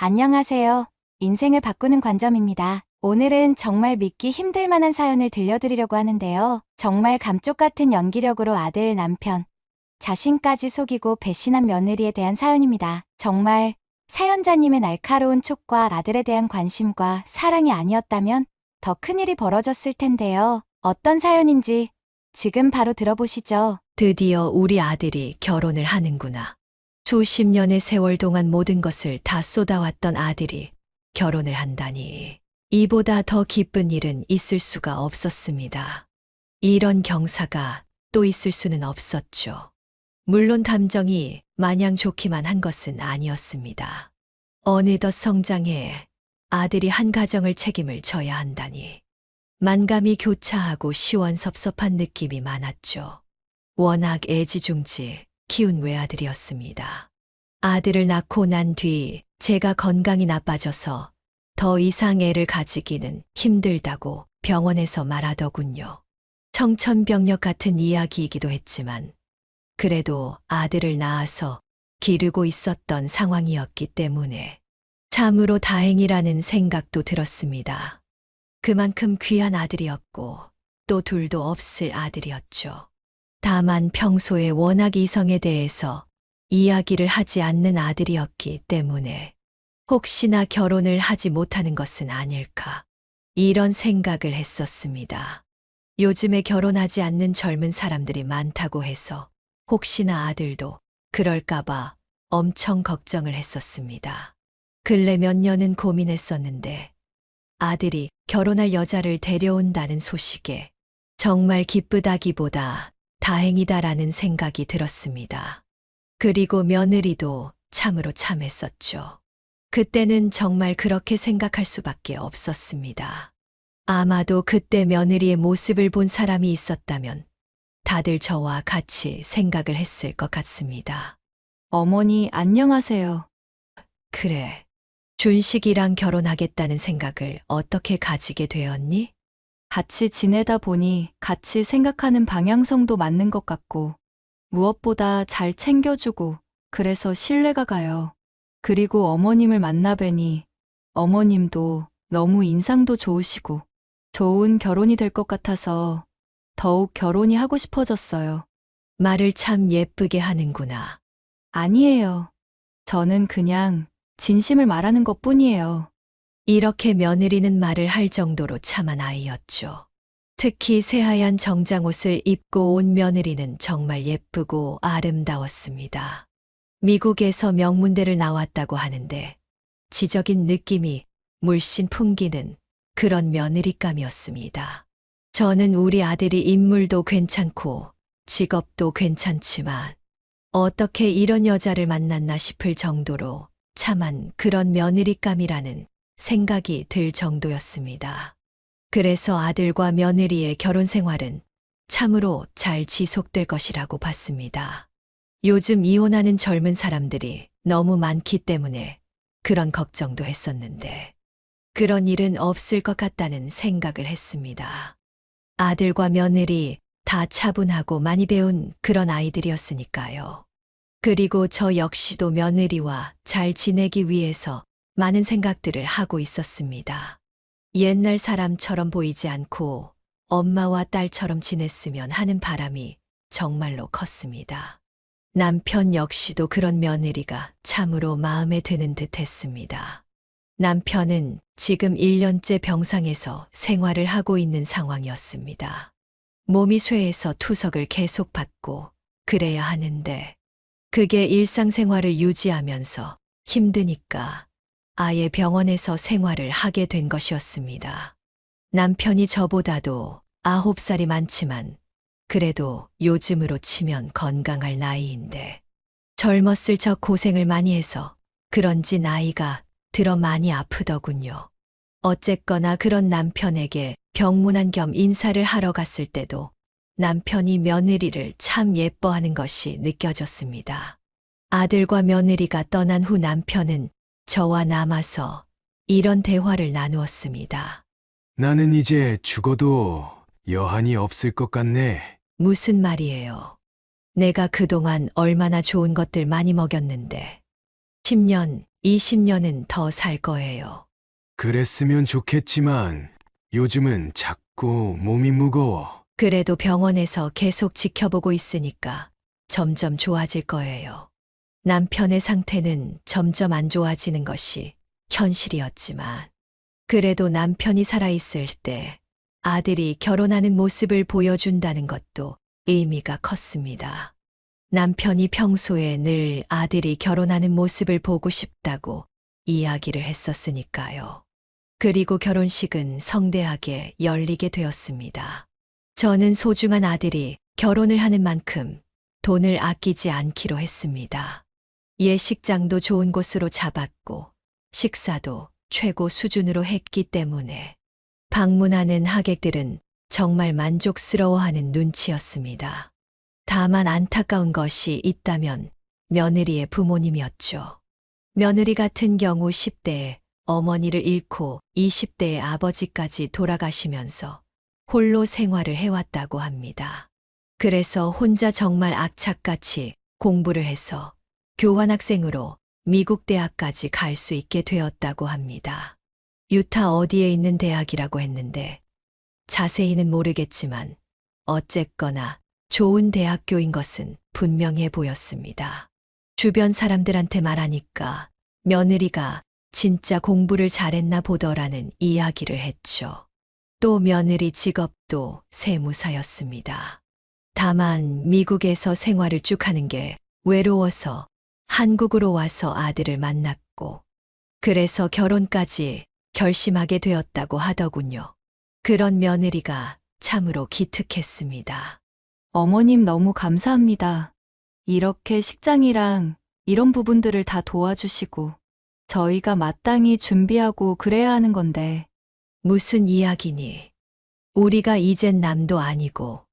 안녕하세요. 인생을 바꾸는 관점입니다. 오늘은 정말 믿기 힘들 만한 사연을 들려드리려고 하는데요. 정말 감쪽 같은 연기력으로 아들, 남편, 자신까지 속이고 배신한 며느리에 대한 사연입니다. 정말 사연자님의 날카로운 촉과 아들에 대한 관심과 사랑이 아니었다면 더 큰일이 벌어졌을 텐데요. 어떤 사연인지 지금 바로 들어보시죠. 드디어 우리 아들이 결혼을 하는구나. 수십 년의 세월 동안 모든 것을 다 쏟아왔던 아들이 결혼을 한다니. 이보다 더 기쁜 일은 있을 수가 없었습니다. 이런 경사가 또 있을 수는 없었죠. 물론 감정이 마냥 좋기만 한 것은 아니었습니다. 어느덧 성장해 아들이 한 가정을 책임을 져야 한다니. 만감이 교차하고 시원섭섭한 느낌이 많았죠. 워낙 애지중지 키운 외아들이었습니다. 아들을 낳고 난 뒤 제가 건강이 나빠져서 더 이상 애를 가지기는 힘들다고 병원에서 말하더군요. 청천벽력 같은 이야기이기도 했지만 그래도 아들을 낳아서 기르고 있었던 상황이었기 때문에 참으로 다행이라는 생각도 들었습니다. 그만큼 귀한 아들이었고 또 둘도 없을 아들이었죠. 다만 평소에 워낙 이성에 대해서 이야기를 하지 않는 아들이었기 때문에 혹시나 결혼을 하지 못하는 것은 아닐까 이런 생각을 했었습니다. 요즘에 결혼하지 않는 젊은 사람들이 많다고 해서 혹시나 아들도 그럴까봐 엄청 걱정을 했었습니다. 근래 몇 년은 고민했었는데 아들이 결혼할 여자를 데려온다는 소식에 정말 기쁘다기보다 다행이다라는 생각이 들었습니다. 그리고 며느리도 참으로 참했었죠. 그때는 정말 그렇게 생각할 수밖에 없었습니다. 아마도 그때 며느리의 모습을 본 사람이 있었다면 다들 저와 같이 생각을 했을 것 같습니다. 어머니, 안녕하세요. 그래, 준식이랑 결혼하겠다는 생각을 어떻게 가지게 되었니? 같이 지내다 보니 같이 생각하는 방향성도 맞는 것 같고, 무엇보다 잘 챙겨주고, 그래서 신뢰가 가요. 그리고 어머님을 만나 뵈니, 어머님도 너무 인상도 좋으시고, 좋은 결혼이 될 것 같아서 더욱 결혼이 하고 싶어졌어요. 말을 참 예쁘게 하는구나. 아니에요. 저는 그냥 진심을 말하는 것 뿐이에요. 이렇게 며느리는 말을 할 정도로 참한 아이였죠. 특히 새하얀 정장옷을 입고 온 며느리는 정말 예쁘고 아름다웠습니다. 미국에서 명문대를 나왔다고 하는데 지적인 느낌이 물씬 풍기는 그런 며느리감이었습니다. 저는 우리 아들이 인물도 괜찮고 직업도 괜찮지만 어떻게 이런 여자를 만났나 싶을 정도로 참한 그런 며느리감이라는 생각이 들 정도였습니다. 그래서 아들과 며느리의 결혼 생활은 참으로 잘 지속될 것이라고 봤습니다. 요즘 이혼하는 젊은 사람들이 너무 많기 때문에 그런 걱정도 했었는데 그런 일은 없을 것 같다는 생각을 했습니다. 아들과 며느리 다 차분하고 많이 배운 그런 아이들이었으니까요. 그리고 저 역시도 며느리와 잘 지내기 위해서 많은 생각들을 하고 있었습니다. 옛날 사람처럼 보이지 않고 엄마와 딸처럼 지냈으면 하는 바람이 정말로 컸습니다. 남편 역시도 그런 며느리가 참으로 마음에 드는 듯 했습니다. 남편은 지금 1년째 병상에서 생활을 하고 있는 상황이었습니다. 몸이 쇠해서 투석을 계속 받고 그래야 하는데 그게 일상생활을 유지하면서 힘드니까 아예 병원에서 생활을 하게 된 것이었습니다. 남편이 저보다도 9살이 많지만 그래도 요즘으로 치면 건강할 나이인데 젊었을 적 고생을 많이 해서 그런지 나이가 들어 많이 아프더군요. 어쨌거나 그런 남편에게 병문안 겸 인사를 하러 갔을 때도 남편이 며느리를 참 예뻐하는 것이 느껴졌습니다. 아들과 며느리가 떠난 후 남편은 저와 남아서 이런 대화를 나누었습니다. 나는 이제 죽어도 여한이 없을 것 같네. 무슨 말이에요? 내가 그동안 얼마나 좋은 것들 많이 먹였는데 10년, 20년은 더 살 거예요. 그랬으면 좋겠지만 요즘은 자꾸 몸이 무거워. 그래도 병원에서 계속 지켜보고 있으니까 점점 좋아질 거예요. 남편의 상태는 점점 안 좋아지는 것이 현실이었지만, 그래도 남편이 살아있을 때 아들이 결혼하는 모습을 보여준다는 것도 의미가 컸습니다. 남편이 평소에 늘 아들이 결혼하는 모습을 보고 싶다고 이야기를 했었으니까요. 그리고 결혼식은 성대하게 열리게 되었습니다. 저는 소중한 아들이 결혼을 하는 만큼 돈을 아끼지 않기로 했습니다. 예식장도 좋은 곳으로 잡았고 식사도 최고 수준으로 했기 때문에 방문하는 하객들은 정말 만족스러워하는 눈치였습니다. 다만 안타까운 것이 있다면 며느리의 부모님이었죠. 며느리 같은 경우 10대에 어머니를 잃고 20대에 아버지까지 돌아가시면서 홀로 생활을 해왔다고 합니다. 그래서 혼자 정말 악착같이 공부를 해서 교환학생으로 미국 대학까지 갈 수 있게 되었다고 합니다. 유타 어디에 있는 대학이라고 했는데 자세히는 모르겠지만 어쨌거나 좋은 대학교인 것은 분명해 보였습니다. 주변 사람들한테 말하니까 며느리가 진짜 공부를 잘했나 보더라는 이야기를 했죠. 또 며느리 직업도 세무사였습니다. 다만 미국에서 생활을 쭉 하는 게 외로워서 한국으로 와서 아들을 만났고 그래서 결혼까지 결심하게 되었다고 하더군요. 그런 며느리가 참으로 기특했습니다. 어머님 너무 감사합니다. 이렇게 식장이랑 이런 부분들을 다 도와주시고 저희가 마땅히 준비하고 그래야 하는 건데 무슨 이야기니? 우리가 이젠 남도 아니고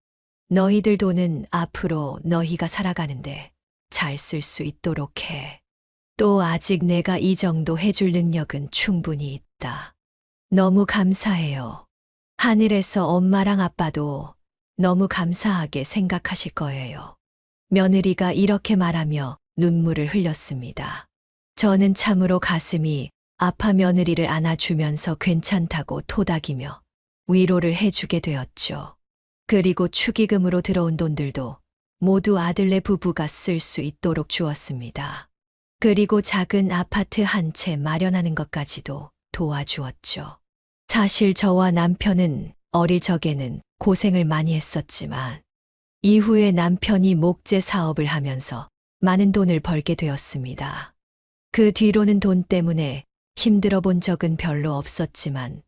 너희들 돈은 앞으로 너희가 살아가는데 잘 쓸 수 있도록 해. 또 아직 내가 이 정도 해줄 능력은 충분히 있다. 너무 감사해요. 하늘에서 엄마랑 아빠도 너무 감사하게 생각하실 거예요. 며느리가 이렇게 말하며 눈물을 흘렸습니다. 저는 참으로 가슴이 아파 며느리를 안아주면서 괜찮다고 토닥이며 위로를 해주게 되었죠. 그리고 축의금으로 들어온 돈들도 모두 아들네 부부가 쓸 수 있도록 주었습니다. 그리고 작은 아파트 한 채 마련하는 것까지도 도와주었죠. 사실 저와 남편은 어릴 적에는 고생을 많이 했었지만 이후에 남편이 목재 사업을 하면서 많은 돈을 벌게 되었습니다. 그 뒤로는 돈 때문에 힘들어 본 적은 별로 없었지만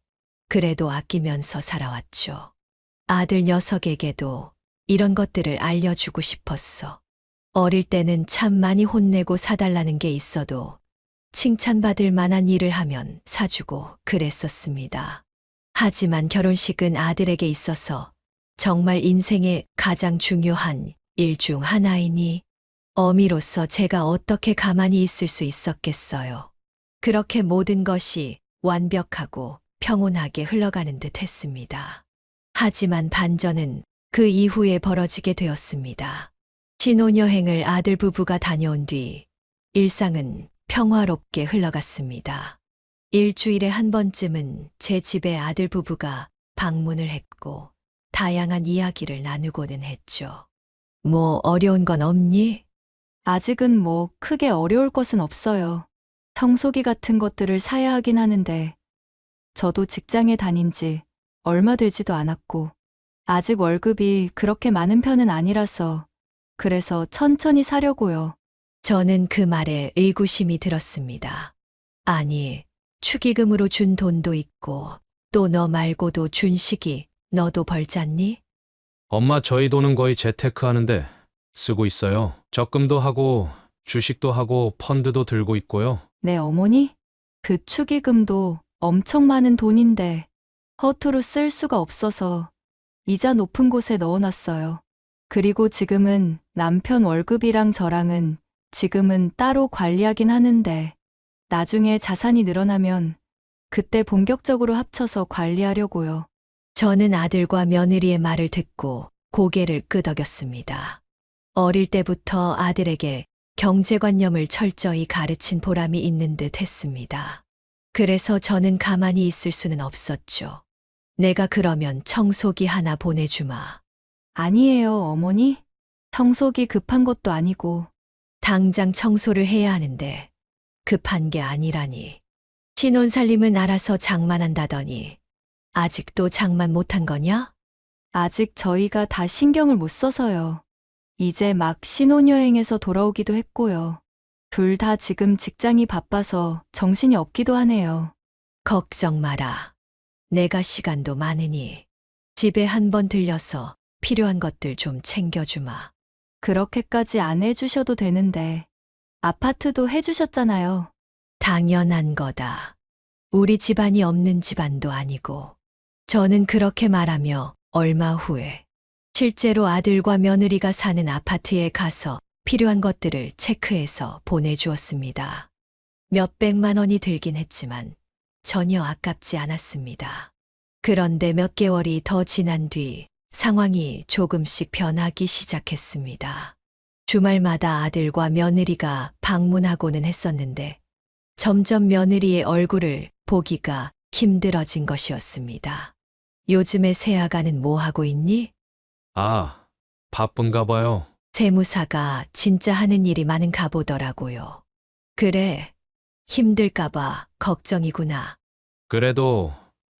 그래도 아끼면서 살아왔죠. 아들 녀석에게도 이런 것들을 알려주고 싶었어. 어릴 때는 참 많이 혼내고 사달라는 게 있어도 칭찬받을 만한 일을 하면 사주고 그랬었습니다. 하지만 결혼식은 아들에게 있어서 정말 인생의 가장 중요한 일 중 하나이니 어미로서 제가 어떻게 가만히 있을 수 있었겠어요. 그렇게 모든 것이 완벽하고 평온하게 흘러가는 듯 했습니다. 하지만 반전은 그 이후에 벌어지게 되었습니다. 신혼여행을 아들 부부가 다녀온 뒤 일상은 평화롭게 흘러갔습니다. 일주일에 한 번쯤은 제 집에 아들 부부가 방문을 했고 다양한 이야기를 나누고는 했죠. 뭐 어려운 건 없니? 아직은 뭐 크게 어려울 것은 없어요. 청소기 같은 것들을 사야 하긴 하는데 저도 직장에 다닌 지 얼마 되지도 않았고 아직 월급이 그렇게 많은 편은 아니라서 그래서 천천히 사려고요. 저는 그 말에 의구심이 들었습니다. 아니, 축의금으로 준 돈도 있고 또 너 말고도 준식이 너도 벌잖니? 엄마 저희 돈은 거의 재테크 하는데 쓰고 있어요. 적금도 하고 주식도 하고 펀드도 들고 있고요. 네, 어머니? 그 축의금도 엄청 많은 돈인데 허투루 쓸 수가 없어서 이자 높은 곳에 넣어놨어요. 그리고 지금은 남편 월급이랑 저랑은 지금은 따로 관리하긴 하는데 나중에 자산이 늘어나면 그때 본격적으로 합쳐서 관리하려고요. 저는 아들과 며느리의 말을 듣고 고개를 끄덕였습니다. 어릴 때부터 아들에게 경제관념을 철저히 가르친 보람이 있는 듯 했습니다. 그래서 저는 가만히 있을 수는 없었죠. 내가 그러면 청소기 하나 보내주마. 아니에요, 어머니. 청소기 급한 것도 아니고. 당장 청소를 해야 하는데 급한 게 아니라니. 신혼살림은 알아서 장만한다더니 아직도 장만 못한 거냐? 아직 저희가 다 신경을 못 써서요. 이제 막 신혼여행에서 돌아오기도 했고요. 둘 다 지금 직장이 바빠서 정신이 없기도 하네요. 걱정 마라. 내가 시간도 많으니 집에 한번 들려서 필요한 것들 좀 챙겨주마. 그렇게까지 안 해주셔도 되는데. 아파트도 해주셨잖아요. 당연한 거다. 우리 집안이 없는 집안도 아니고. 저는 그렇게 말하며 얼마 후에 실제로 아들과 며느리가 사는 아파트에 가서 필요한 것들을 체크해서 보내주었습니다. 몇백만 원이 들긴 했지만 전혀 아깝지 않았습니다. 그런데 몇 개월이 더 지난 뒤 상황이 조금씩 변하기 시작했습니다. 주말마다 아들과 며느리가 방문하고는 했었는데 점점 며느리의 얼굴을 보기가 힘들어진 것이었습니다. 요즘에 새아가는 뭐 하고 있니? 아, 바쁜가 봐요. 세무사가 진짜 하는 일이 많은가 보더라고요. 그래, 힘들까봐 걱정이구나. 그래도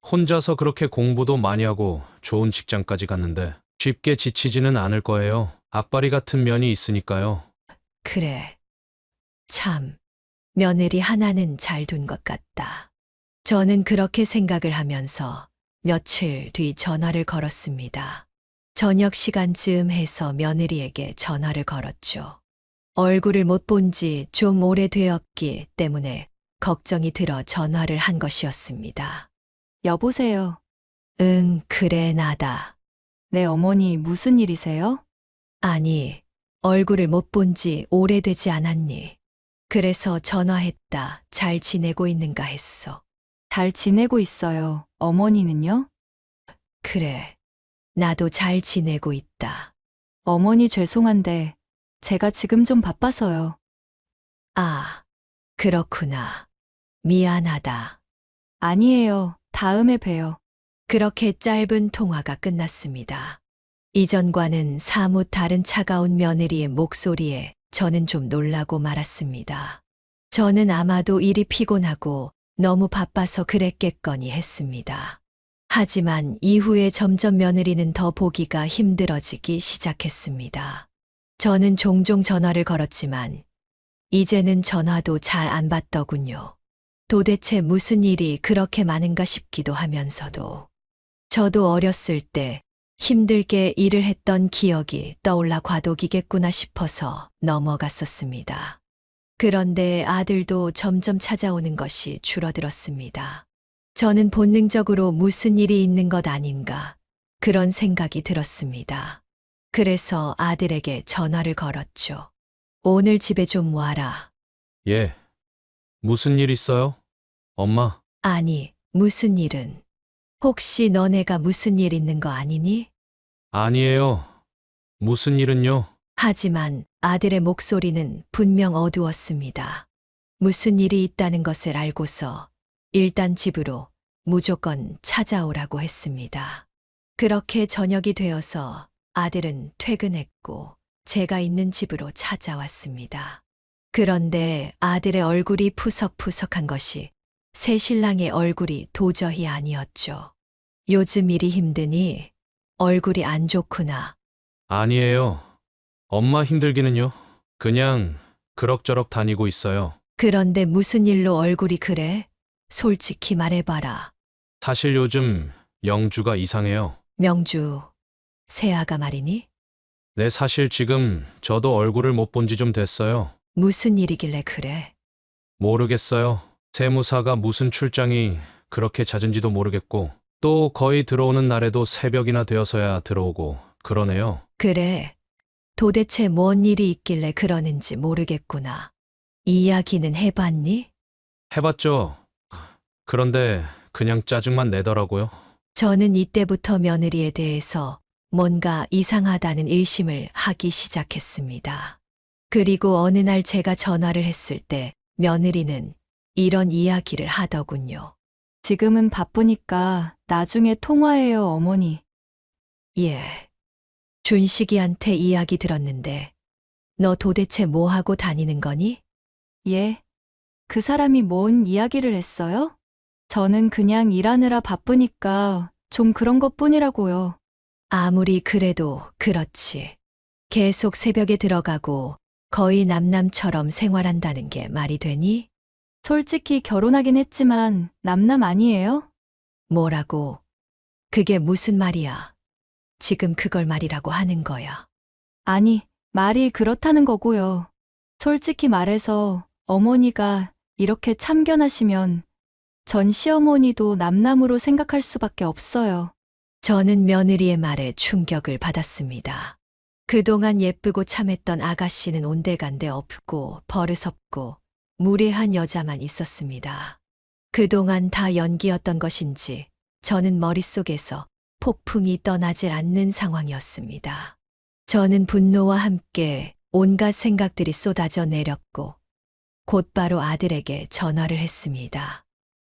혼자서 그렇게 공부도 많이 하고 좋은 직장까지 갔는데 쉽게 지치지는 않을 거예요. 악바리 같은 면이 있으니까요. 그래. 참, 며느리 하나는 잘 둔 것 같다. 저는 그렇게 생각을 하면서 며칠 뒤 전화를 걸었습니다. 저녁 시간쯤 해서 며느리에게 전화를 걸었죠. 얼굴을 못 본 지 좀 오래되었기 때문에 걱정이 들어 전화를 한 것이었습니다. 여보세요. 응, 그래, 나다. 네, 어머니 무슨 일이세요? 아니, 얼굴을 못 본 지 오래되지 않았니? 그래서 전화했다. 잘 지내고 있는가 했어. 잘 지내고 있어요. 어머니는요? 그래, 나도 잘 지내고 있다. 어머니 죄송한데 제가 지금 좀 바빠서요. 아, 그렇구나. 미안하다. 아니에요. 다음에 봬요. 그렇게 짧은 통화가 끝났습니다. 이전과는 사뭇 다른 차가운 며느리의 목소리에 저는 좀 놀라고 말았습니다. 저는 아마도 일이 피곤하고 너무 바빠서 그랬겠거니 했습니다. 하지만 이후에 점점 며느리는 더 보기가 힘들어지기 시작했습니다. 저는 종종 전화를 걸었지만 이제는 전화도 잘 안 받더군요. 도대체 무슨 일이 그렇게 많은가 싶기도 하면서도 저도 어렸을 때 힘들게 일을 했던 기억이 떠올라 과도기겠구나 싶어서 넘어갔었습니다. 그런데 아들도 점점 찾아오는 것이 줄어들었습니다. 저는 본능적으로 무슨 일이 있는 것 아닌가 그런 생각이 들었습니다. 그래서 아들에게 전화를 걸었죠. 오늘 집에 좀 와라. 예. 무슨 일 있어요? 엄마, 아니, 무슨 일은? 혹시 너네가 무슨 일 있는 거 아니니? 아니에요. 무슨 일은요? 하지만 아들의 목소리는 분명 어두웠습니다. 무슨 일이 있다는 것을 알고서 일단 집으로 무조건 찾아오라고 했습니다. 그렇게 저녁이 되어서 아들은 퇴근했고 제가 있는 집으로 찾아왔습니다. 그런데 아들의 얼굴이 푸석푸석한 것이 새 신랑의 얼굴이 도저히 아니었죠. 요즘 일이 힘드니 얼굴이 안 좋구나. 아니에요. 엄마 힘들기는요. 그냥 그럭저럭 다니고 있어요. 그런데 무슨 일로 얼굴이 그래? 솔직히 말해봐라. 사실 요즘 영주가 이상해요. 명주, 새아가 말이니? 네, 사실 지금 저도 얼굴을 못 본 지 좀 됐어요. 무슨 일이길래 그래? 모르겠어요. 세무사가 무슨 출장이 그렇게 잦은지도 모르겠고, 또 거의 들어오는 날에도 새벽이나 되어서야 들어오고 그러네요. 그래. 도대체 뭔 일이 있길래 그러는지 모르겠구나. 이야기는 해봤니? 해봤죠. 그런데 그냥 짜증만 내더라고요. 저는 이때부터 며느리에 대해서 뭔가 이상하다는 의심을 하기 시작했습니다. 그리고 어느 날 제가 전화를 했을 때 며느리는 이런 이야기를 하더군요. 지금은 바쁘니까 나중에 통화해요, 어머니. 예. 준식이한테 이야기 들었는데 너 도대체 뭐 하고 다니는 거니? 예. 그 사람이 뭔 이야기를 했어요? 저는 그냥 일하느라 바쁘니까 좀 그런 것 뿐이라고요. 아무리 그래도 그렇지. 계속 새벽에 들어가고 거의 남남처럼 생활한다는 게 말이 되니? 솔직히 결혼하긴 했지만 남남 아니에요? 뭐라고? 그게 무슨 말이야? 지금 그걸 말이라고 하는 거야. 아니, 말이 그렇다는 거고요. 솔직히 말해서 어머니가 이렇게 참견하시면 전 시어머니도 남남으로 생각할 수밖에 없어요. 저는 며느리의 말에 충격을 받았습니다. 그동안 예쁘고 참했던 아가씨는 온데간데 없고 버릇없고 무례한 여자만 있었습니다. 그동안 다 연기였던 것인지 저는 머릿속에서 폭풍이 떠나질 않는 상황이었습니다. 저는 분노와 함께 온갖 생각들이 쏟아져 내렸고 곧바로 아들에게 전화를 했습니다.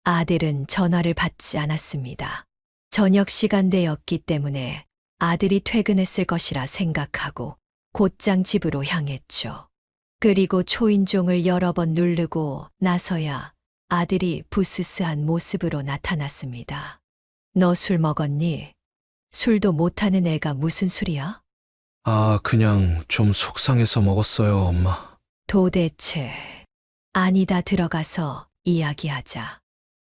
아들은 전화를 받지 않았습니다. 저녁 시간대였기 때문에 아들이 퇴근했을 것이라 생각하고 곧장 집으로 향했죠. 그리고 초인종을 여러 번 누르고 나서야 아들이 부스스한 모습으로 나타났습니다. 너 술 먹었니? 술도 못하는 애가 무슨 술이야? 아, 그냥 좀 속상해서 먹었어요, 엄마. 도대체. 아니다, 들어가서 이야기하자.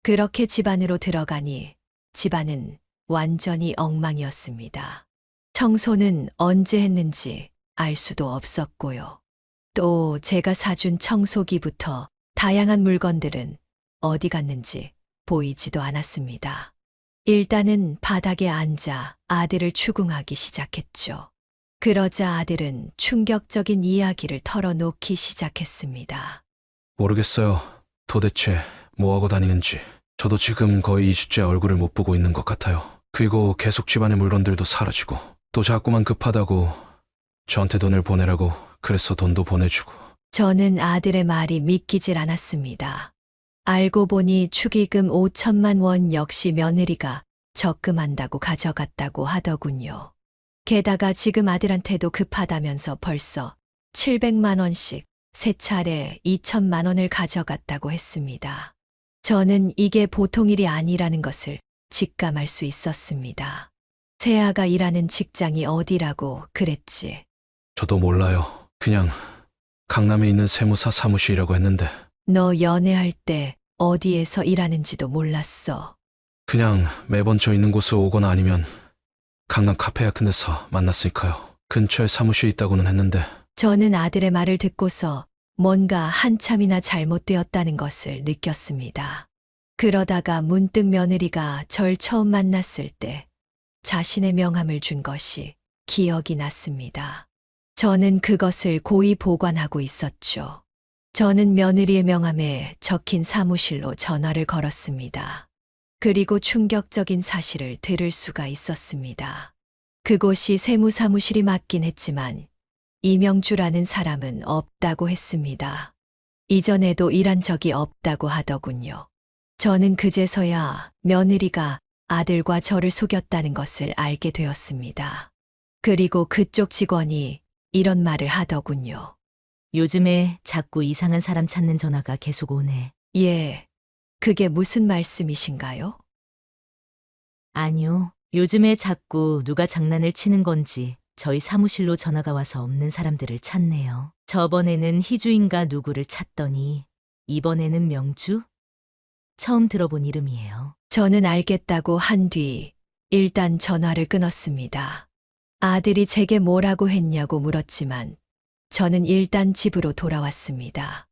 그렇게 집 안으로 들어가니 집안은 완전히 엉망이었습니다. 청소는 언제 했는지 알 수도 없었고요. 또 제가 사준 청소기부터 다양한 물건들은 어디 갔는지 보이지도 않았습니다. 일단은 바닥에 앉아 아들을 추궁하기 시작했죠. 그러자 아들은 충격적인 이야기를 털어놓기 시작했습니다. 모르겠어요. 도대체 뭐하고 다니는지. 저도 지금 거의 2주째 얼굴을 못 보고 있는 것 같아요. 그리고 계속 집안의 물건들도 사라지고 또 자꾸만 급하다고 저한테 돈을 보내라고 그래서 돈도 보내주고. 저는 아들의 말이 믿기질 않았습니다. 알고 보니 축의금 5천만 원 역시 며느리가 적금한다고 가져갔다고 하더군요. 게다가 지금 아들한테도 급하다면서 벌써 700만 원씩 세 차례 2천만 원을 가져갔다고 했습니다. 저는 이게 보통 일이 아니라는 것을 직감할 수 있었습니다. 새아가 일하는 직장이 어디라고 그랬지? 저도 몰라요. 그냥 강남에 있는 세무사 사무실이라고 했는데 너 연애할 때 어디에서 일하는지도 몰랐어. 그냥 매번 저 있는 곳에 오거나 아니면 강남 카페 같은 데서 만났으니까요. 근처에 사무실이 있다고는 했는데 저는 아들의 말을 듣고서 뭔가 한참이나 잘못되었다는 것을 느꼈습니다. 그러다가 문득 며느리가 절 처음 만났을 때 자신의 명함을 준 것이 기억이 났습니다. 저는 그것을 고이 보관하고 있었죠. 저는 며느리의 명함에 적힌 사무실로 전화를 걸었습니다. 그리고 충격적인 사실을 들을 수가 있었습니다. 그곳이 세무사무실이 맞긴 했지만 이명주라는 사람은 없다고 했습니다. 이전에도 일한 적이 없다고 하더군요. 저는 그제서야 며느리가 아들과 저를 속였다는 것을 알게 되었습니다. 그리고 그쪽 직원이 이런 말을 하더군요. 요즘에 자꾸 이상한 사람 찾는 전화가 계속 오네. 예, 그게 무슨 말씀이신가요? 아니요. 요즘에 자꾸 누가 장난을 치는 건지 저희 사무실로 전화가 와서 없는 사람들을 찾네요. 저번에는 희주인가 누구를 찾더니 이번에는 명주? 처음 들어본 이름이에요. 저는 알겠다고 한 뒤 일단 전화를 끊었습니다. 아들이 제게 뭐라고 했냐고 물었지만 저는 일단 집으로 돌아왔습니다.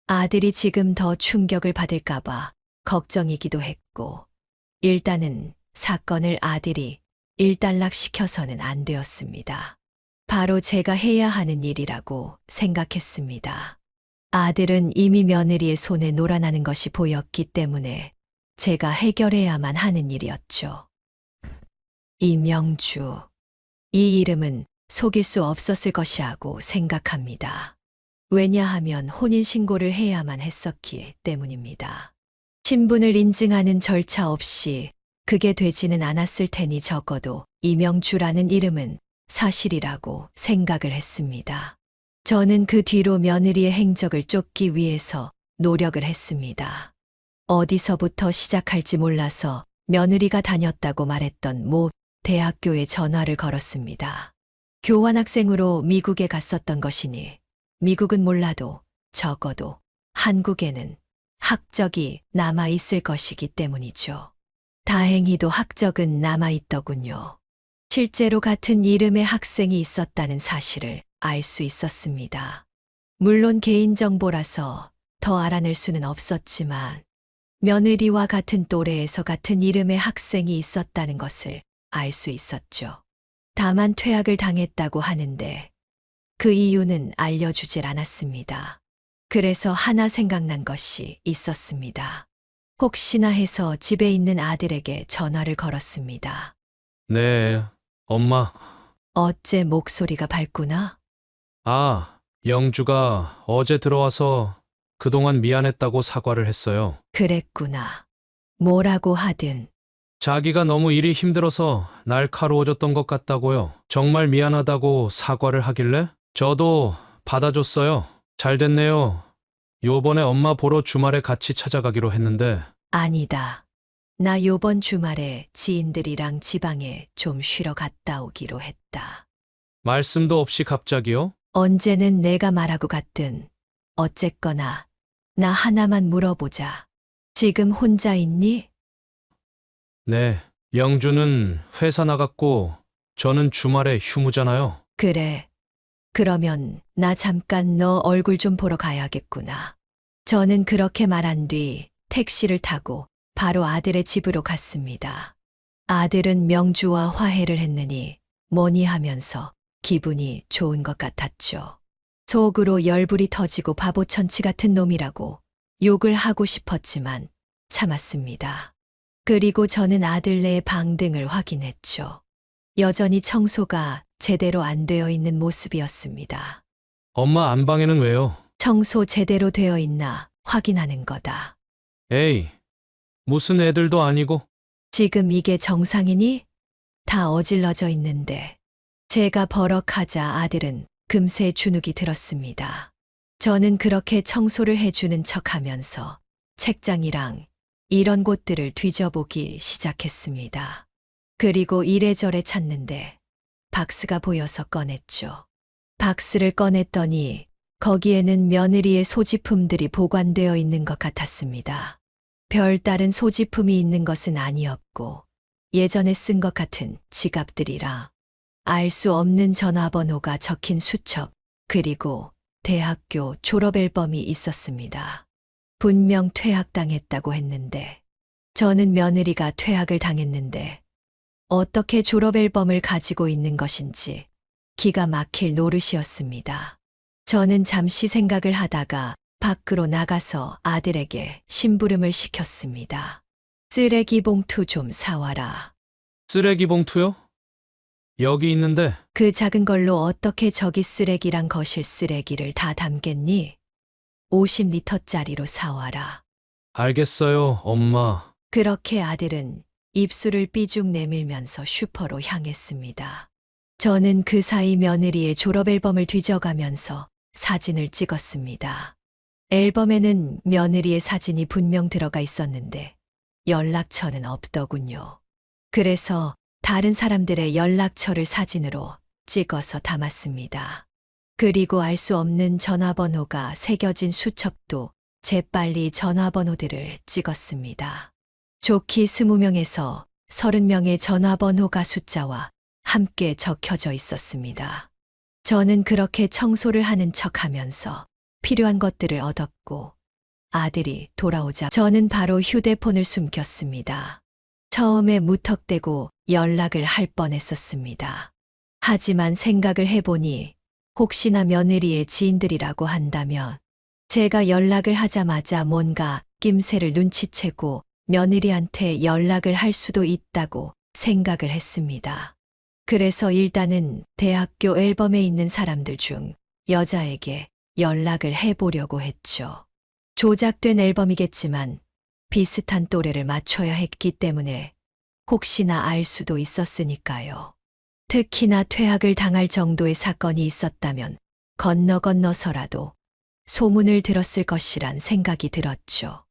아들이 지금 더 충격을 받을까봐 걱정이기도 했고 일단은 사건을 아들이 일단락시켜서는 안 되었습니다. 바로 제가 해야 하는 일이라고 생각했습니다. 아들은 이미 며느리의 손에 놀아나는 것이 보였기 때문에 제가 해결해야만 하는 일이었죠. 이명주. 이 이름은 속일 수 없었을 것이라고 생각합니다. 왜냐하면 혼인신고를 해야만 했었기 때문입니다. 신분을 인증하는 절차 없이 그게 되지는 않았을 테니 적어도 이명주라는 이름은 사실이라고 생각을 했습니다. 저는 그 뒤로 며느리의 행적을 쫓기 위해서 노력을 했습니다. 어디서부터 시작할지 몰라서 며느리가 다녔다고 말했던 모 대학교에 전화를 걸었습니다. 교환학생으로 미국에 갔었던 것이니 미국은 몰라도 적어도 한국에는 학적이 남아 있을 것이기 때문이죠. 다행히도 학적은 남아 있더군요. 실제로 같은 이름의 학생이 있었다는 사실을 알 수 있었습니다. 물론 개인정보라서 더 알아낼 수는 없었지만 며느리와 같은 또래에서 같은 이름의 학생이 있었다는 것을 알 수 있었죠. 다만 퇴학을 당했다고 하는데 그 이유는 알려주질 않았습니다. 그래서 하나 생각난 것이 있었습니다. 혹시나 해서 집에 있는 아들에게 전화를 걸었습니다. 네, 엄마. 어째 목소리가 밝구나? 아, 영주가 어제 들어와서 그동안 미안했다고 사과를 했어요. 그랬구나. 뭐라고 하든 자기가 너무 일이 힘들어서 날카로워졌던 것 같다고요. 정말 미안하다고 사과를 하길래 저도 받아줬어요. 잘 됐네요. 요번에 엄마 보러 주말에 같이 찾아가기로 했는데 아니다. 나 요번 주말에 지인들이랑 지방에 좀 쉬러 갔다 오기로 했다. 말씀도 없이 갑자기요? 언제는 내가 말하고 갔든 어쨌거나 나 하나만 물어보자. 지금 혼자 있니? 네, 영주는 회사 나갔고 저는 주말에 휴무잖아요. 그래. 그러면 나 잠깐 너 얼굴 좀 보러 가야겠구나. 저는 그렇게 말한 뒤 택시를 타고 바로 아들의 집으로 갔습니다. 아들은 명주와 화해를 했느니 뭐니 하면서 기분이 좋은 것 같았죠. 속으로 열불이 터지고 바보천치 같은 놈이라고 욕을 하고 싶었지만 참았습니다. 그리고 저는 아들네의 방 등을 확인했죠. 여전히 청소가 제대로 안 되어 있는 모습이었습니다. 엄마 안방에는 왜요? 청소 제대로 되어 있나 확인하는 거다. 에이, 무슨 애들도 아니고. 지금 이게 정상이니? 다 어질러져 있는데. 제가 버럭하자 아들은 금세 주눅이 들었습니다. 저는 그렇게 청소를 해주는 척하면서 책장이랑 이런 곳들을 뒤져보기 시작했습니다. 그리고 이래저래 찾는데 박스가 보여서 꺼냈죠. 박스를 꺼냈더니 거기에는 며느리의 소지품들이 보관되어 있는 것 같았습니다. 별다른 소지품이 있는 것은 아니었고 예전에 쓴 것 같은 지갑들이라 알 수 없는 전화번호가 적힌 수첩 그리고 대학교 졸업 앨범이 있었습니다. 분명 퇴학당했다고 했는데 저는 며느리가 퇴학을 당했는데 어떻게 졸업 앨범을 가지고 있는 것인지 기가 막힐 노릇이었습니다. 저는 잠시 생각을 하다가 밖으로 나가서 아들에게 심부름을 시켰습니다. 쓰레기 봉투 좀 사와라. 쓰레기 봉투요? 여기 있는데. 그 작은 걸로 어떻게 저기 쓰레기랑 거실 쓰레기를 다 담겠니? 50리터짜리로 사와라. 알겠어요, 엄마. 그렇게 아들은 입술을 삐죽 내밀면서 슈퍼로 향했습니다. 저는 그 사이 며느리의 졸업 앨범을 뒤져가면서 사진을 찍었습니다. 앨범에는 며느리의 사진이 분명 들어가 있었는데 연락처는 없더군요. 그래서 다른 사람들의 연락처를 사진으로 찍어서 담았습니다. 그리고 알 수 없는 전화번호가 새겨진 수첩도 재빨리 전화번호들을 찍었습니다. 좋기 20명에서 30명의 전화번호가 숫자와 함께 적혀져 있었습니다. 저는 그렇게 청소를 하는 척하면서 필요한 것들을 얻었고 아들이 돌아오자 저는 바로 휴대폰을 숨겼습니다. 처음에 무턱대고 연락을 할 뻔했었습니다. 하지만 생각을 해보니 혹시나 며느리의 지인들이라고 한다면 제가 연락을 하자마자 뭔가 낌새를 눈치채고 며느리한테 연락을 할 수도 있다고 생각을 했습니다. 그래서 일단은 대학교 앨범에 있는 사람들 중 여자에게 연락을 해보려고 했죠. 조작된 앨범이겠지만 비슷한 또래를 맞춰야 했기 때문에 혹시나 알 수도 있었으니까요. 특히나 퇴학을 당할 정도의 사건이 있었다면 건너서라도 소문을 들었을 것이란 생각이 들었죠.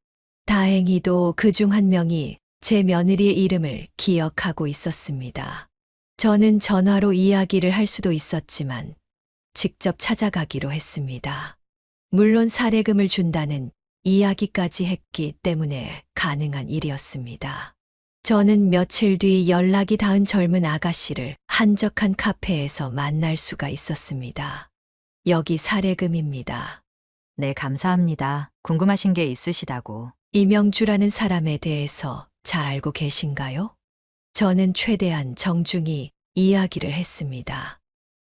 다행히도 그중 한 명이 제 며느리의 이름을 기억하고 있었습니다. 저는 전화로 이야기를 할 수도 있었지만 직접 찾아가기로 했습니다. 물론 사례금을 준다는 이야기까지 했기 때문에 가능한 일이었습니다. 저는 며칠 뒤 연락이 닿은 젊은 아가씨를 한적한 카페에서 만날 수가 있었습니다. 여기 사례금입니다. 네, 감사합니다. 궁금하신 게 있으시다고. 이명주라는 사람에 대해서 잘 알고 계신가요? 저는 최대한 정중히 이야기를 했습니다.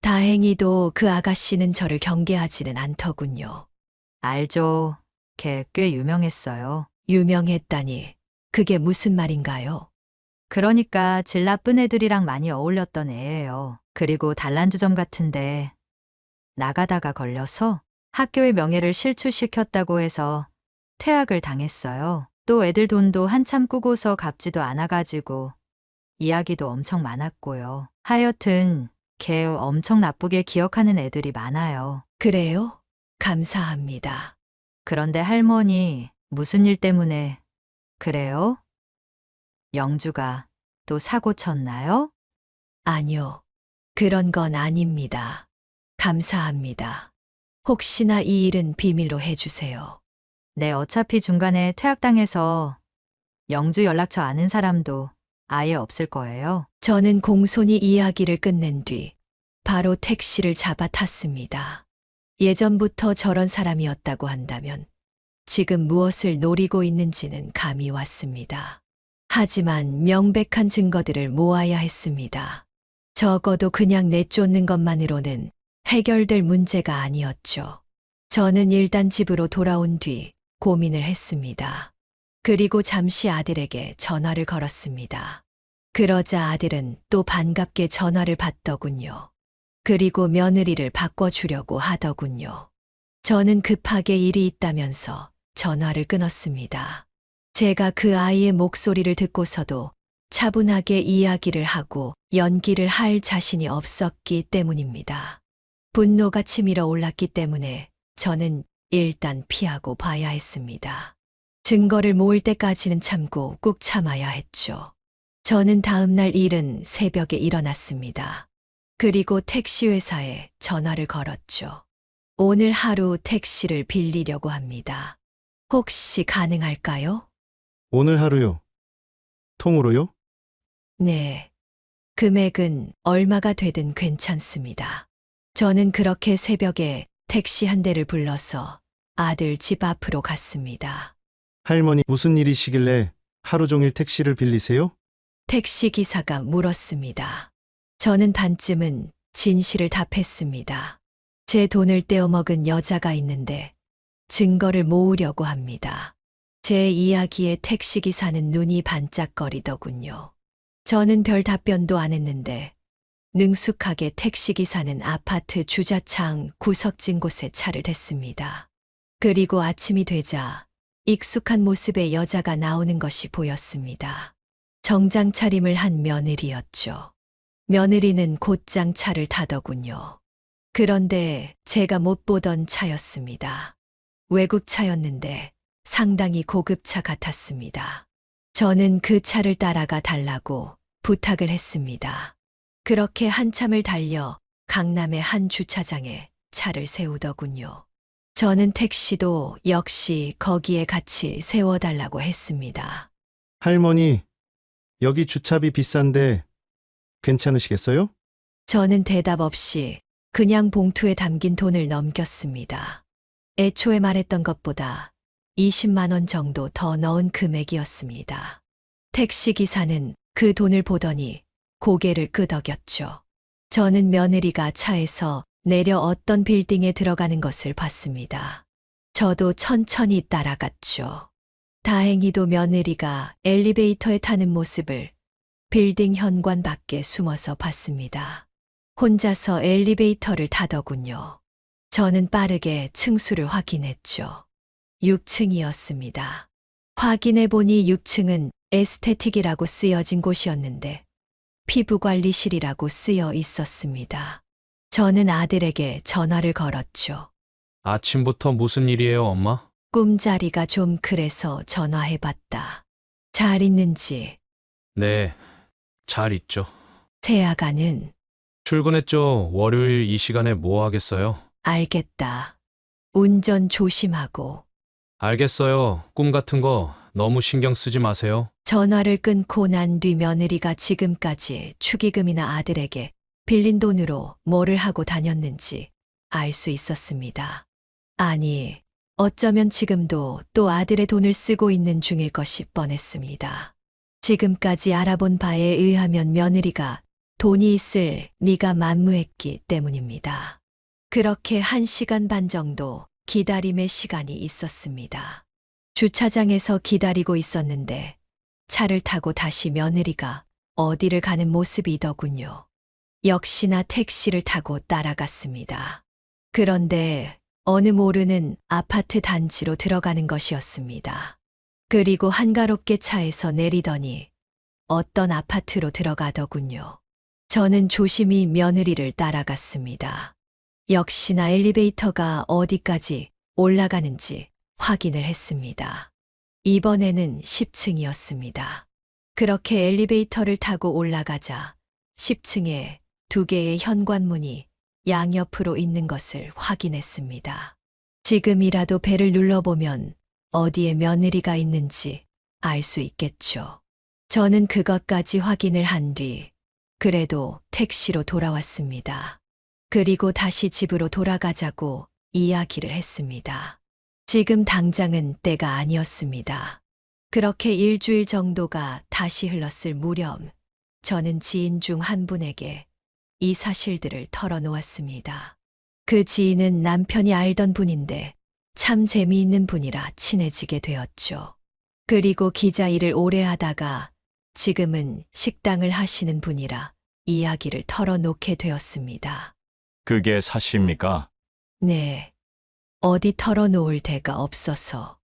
다행히도 그 아가씨는 저를 경계하지는 않더군요. 알죠. 걔 꽤 유명했어요. 유명했다니, 그게 무슨 말인가요? 그러니까 질 나쁜 애들이랑 많이 어울렸던 애예요. 그리고 단란주점 같은데 나가다가 걸려서 학교의 명예를 실추시켰다고 해서 퇴학을 당했어요. 또 애들 돈도 한참 꾸고서 갚지도 않아가지고 이야기도 엄청 많았고요. 하여튼 걔 엄청 나쁘게 기억하는 애들이 많아요. 그래요? 감사합니다. 그런데 할머니, 무슨 일 때문에 그래요? 영주가 또 사고 쳤나요? 아니요. 그런 건 아닙니다. 감사합니다. 혹시나 이 일은 비밀로 해주세요. 네, 어차피 중간에 퇴학당해서 영주 연락처 아는 사람도 아예 없을 거예요. 저는 공손히 이야기를 끝낸 뒤 바로 택시를 잡아 탔습니다. 예전부터 저런 사람이었다고 한다면 지금 무엇을 노리고 있는지는 감이 왔습니다. 하지만 명백한 증거들을 모아야 했습니다. 적어도 그냥 내쫓는 것만으로는 해결될 문제가 아니었죠. 저는 일단 집으로 돌아온 뒤 고민을 했습니다. 그리고 잠시 아들에게 전화를 걸었습니다. 그러자 아들은 또 반갑게 전화를 받더군요. 그리고 며느리를 바꿔주려고 하더군요. 저는 급하게 일이 있다면서 전화를 끊었습니다. 제가 그 아이의 목소리를 듣고서도 차분하게 이야기를 하고 연기를 할 자신이 없었기 때문입니다. 분노가 치밀어 올랐기 때문에 저는 일단 피하고 봐야 했습니다. 증거를 모을 때까지는 참고 꾹 참아야 했죠. 저는 다음 날 이른 새벽에 일어났습니다. 그리고 택시회사에 전화를 걸었죠. 오늘 하루 택시를 빌리려고 합니다. 혹시 가능할까요? 오늘 하루요. 통으로요? 네. 금액은 얼마가 되든 괜찮습니다. 저는 그렇게 새벽에 택시 한 대를 불러서 아들 집 앞으로 갔습니다. 할머니 무슨 일이시길래 하루 종일 택시를 빌리세요? 택시 기사가 물었습니다. 저는 반쯤은 진실을 답했습니다. 제 돈을 떼어먹은 여자가 있는데 증거를 모으려고 합니다. 제 이야기에 택시기사는 눈이 반짝거리더군요. 저는 별 답변도 안 했는데 능숙하게 택시기사는 아파트 주차장 구석진 곳에 차를 댔습니다. 그리고 아침이 되자 익숙한 모습의 여자가 나오는 것이 보였습니다. 정장 차림을 한 며느리였죠. 며느리는 곧장 차를 타더군요. 그런데 제가 못 보던 차였습니다. 외국 차였는데 상당히 고급차 같았습니다. 저는 그 차를 따라가 달라고 부탁을 했습니다. 그렇게 한참을 달려 강남의 한 주차장에 차를 세우더군요. 저는 택시도 역시 거기에 같이 세워달라고 했습니다. 할머니, 여기 주차비 비싼데 괜찮으시겠어요? 저는 대답 없이 그냥 봉투에 담긴 돈을 넘겼습니다. 애초에 말했던 것보다 20만 원 정도 더 넣은 금액이었습니다. 택시기사는 그 돈을 보더니 고개를 끄덕였죠. 저는 며느리가 차에서 내려 어떤 빌딩에 들어가는 것을 봤습니다. 저도 천천히 따라갔죠. 다행히도 며느리가 엘리베이터에 타는 모습을 빌딩 현관 밖에 숨어서 봤습니다. 혼자서 엘리베이터를 타더군요. 저는 빠르게 층수를 확인했죠. 6층이었습니다. 확인해보니 6층은 에스테틱이라고 쓰여진 곳이었는데 피부관리실이라고 쓰여 있었습니다. 저는 아들에게 전화를 걸었죠. 아침부터 무슨 일이에요, 엄마? 꿈자리가 좀 그래서 전화해봤다. 잘 있는지. 네, 잘 있죠. 새아가는 출근했죠. 월요일 이 시간에 뭐 하겠어요? 알겠다. 운전 조심하고. 알겠어요. 꿈 같은 거 너무 신경 쓰지 마세요. 전화를 끊고 난 뒤 며느리가 지금까지 축의금이나 아들에게 빌린 돈으로 뭐를 하고 다녔는지 알 수 있었습니다. 아니, 어쩌면 지금도 또 아들의 돈을 쓰고 있는 중일 것이 뻔했습니다. 지금까지 알아본 바에 의하면 며느리가 돈이 있을 리가 만무했기 때문입니다. 그렇게 1시간 반 정도 기다림의 시간이 있었습니다. 주차장에서 기다리고 있었는데 차를 타고 다시 며느리가 어디를 가는 모습이더군요. 역시나 택시를 타고 따라갔습니다. 그런데 어느 모르는 아파트 단지로 들어가는 것이었습니다. 그리고 한가롭게 차에서 내리더니 어떤 아파트로 들어가더군요. 저는 조심히 며느리를 따라갔습니다. 역시나 엘리베이터가 어디까지 올라가는지 확인을 했습니다. 이번에는 10층이었습니다. 그렇게 엘리베이터를 타고 올라가자 10층에 2개의 현관문이 양옆으로 있는 것을 확인했습니다. 지금이라도 벨을 눌러보면 어디에 며느리가 있는지 알 수 있겠죠. 저는 그것까지 확인을 한 뒤 그래도 택시로 돌아왔습니다. 그리고 다시 집으로 돌아가자고 이야기를 했습니다. 지금 당장은 때가 아니었습니다. 그렇게 일주일 정도가 다시 흘렀을 무렵 저는 지인 중 한 분에게 이 사실들을 털어놓았습니다. 그 지인은 남편이 알던 분인데 참 재미있는 분이라 친해지게 되었죠. 그리고 기자 일을 오래 하다가 지금은 식당을 하시는 분이라 이야기를 털어놓게 되었습니다. 그게 사실입니까? 네. 어디 털어놓을 데가 없어서.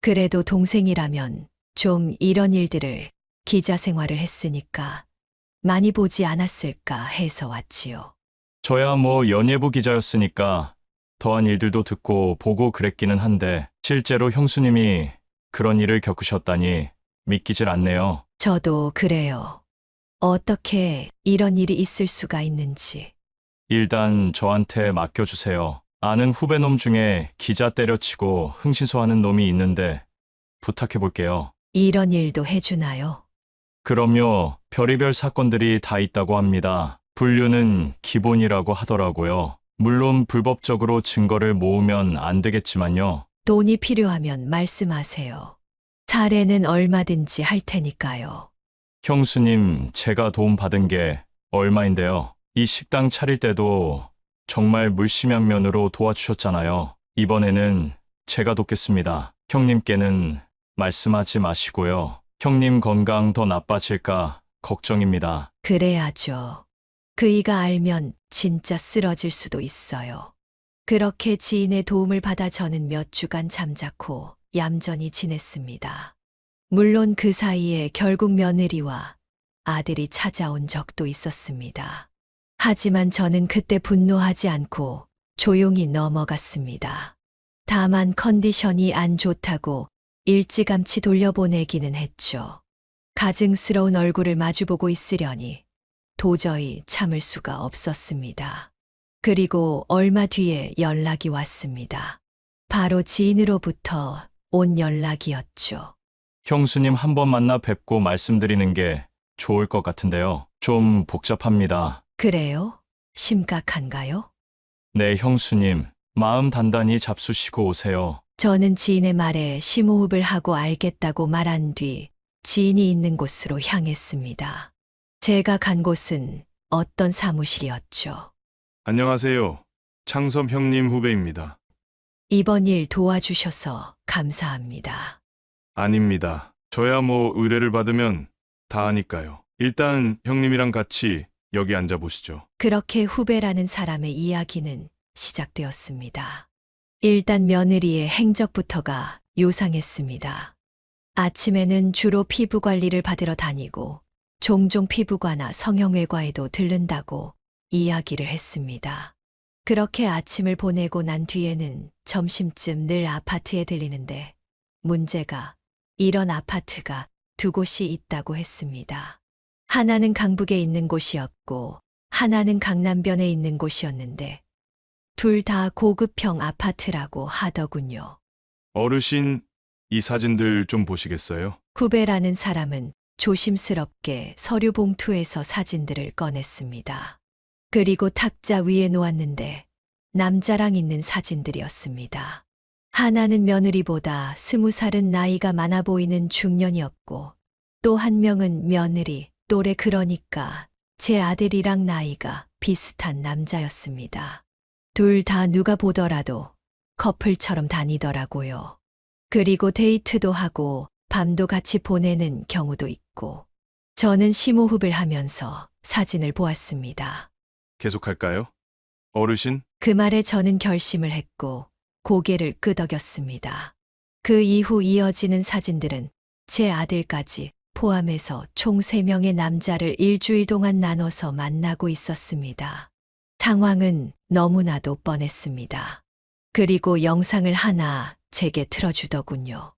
그래도 동생이라면 좀 이런 일들을 기자 생활을 했으니까 많이 보지 않았을까 해서 왔지요. 저야 뭐 연예부 기자였으니까 더한 일들도 듣고 보고 그랬기는 한데 실제로 형수님이 그런 일을 겪으셨다니 믿기질 않네요. 저도 그래요. 어떻게 이런 일이 있을 수가 있는지. 일단 저한테 맡겨주세요. 아는 후배놈 중에 기자 때려치고 흥신소하는 놈이 있는데 부탁해볼게요. 이런 일도 해주나요? 그럼요. 별의별 사건들이 다 있다고 합니다. 분류는 기본이라고 하더라고요. 물론 불법적으로 증거를 모으면 안 되겠지만요. 돈이 필요하면 말씀하세요. 사례는 얼마든지 할 테니까요. 형수님, 제가 도움 받은 게 얼마인데요. 이 식당 차릴 때도 정말 물심양면으로 도와주셨잖아요. 이번에는 제가 돕겠습니다. 형님께는 말씀하지 마시고요. 형님 건강 더 나빠질까 걱정입니다. 그래야죠. 그이가 알면 진짜 쓰러질 수도 있어요. 그렇게 지인의 도움을 받아 저는 몇 주간 잠자코 얌전히 지냈습니다. 물론 그 사이에 결국 며느리와 아들이 찾아온 적도 있었습니다. 하지만 저는 그때 분노하지 않고 조용히 넘어갔습니다. 다만 컨디션이 안 좋다고 일찌감치 돌려보내기는 했죠. 가증스러운 얼굴을 마주보고 있으려니 도저히 참을 수가 없었습니다. 그리고 얼마 뒤에 연락이 왔습니다. 바로 지인으로부터 온 연락이었죠. 형수님 한번 만나 뵙고 말씀드리는 게 좋을 것 같은데요. 좀 복잡합니다. 그래요? 심각한가요? 네, 형수님. 마음 단단히 잡수시고 오세요. 저는 지인의 말에 심호흡을 하고 알겠다고 말한 뒤 지인이 있는 곳으로 향했습니다. 제가 간 곳은 어떤 사무실이었죠. 안녕하세요. 창섭 형님 후배입니다. 이번 일 도와주셔서 감사합니다. 아닙니다. 저야 뭐 의뢰를 받으면 다 하니까요. 일단 형님이랑 같이 여기 앉아보시죠. 그렇게 후배라는 사람의 이야기는 시작되었습니다. 일단 며느리의 행적부터가 요상했습니다. 아침에는 주로 피부 관리를 받으러 다니고 종종 피부과나 성형외과에도 들른다고 이야기를 했습니다. 그렇게 아침을 보내고 난 뒤에는 점심쯤 늘 아파트에 들리는데 문제가 이런 아파트가 두 곳이 있다고 했습니다. 하나는 강북에 있는 곳이었고 하나는 강남변에 있는 곳이었는데 둘 다 고급형 아파트라고 하더군요. 어르신, 이 사진들 좀 보시겠어요? 구배라는 사람은 조심스럽게 서류 봉투에서 사진들을 꺼냈습니다. 그리고 탁자 위에 놓았는데 남자랑 있는 사진들이었습니다. 하나는 며느리보다 20살은 나이가 많아 보이는 중년이었고 또 한 명은 며느리 또래, 그러니까 제 아들이랑 나이가 비슷한 남자였습니다. 둘 다 누가 보더라도 커플처럼 다니더라고요. 그리고 데이트도 하고 밤도 같이 보내는 경우도 있고. 저는 심호흡을 하면서 사진을 보았습니다. 계속할까요? 어르신, 그 말에 저는 결심을 했고 고개를 끄덕였습니다. 그 이후 이어지는 사진들은 제 아들까지 포함해서 총 3명의 남자를 일주일 동안 나눠서 만나고 있었습니다. 상황은 너무나도 뻔했습니다. 그리고 영상을 하나 제게 틀어주더군요.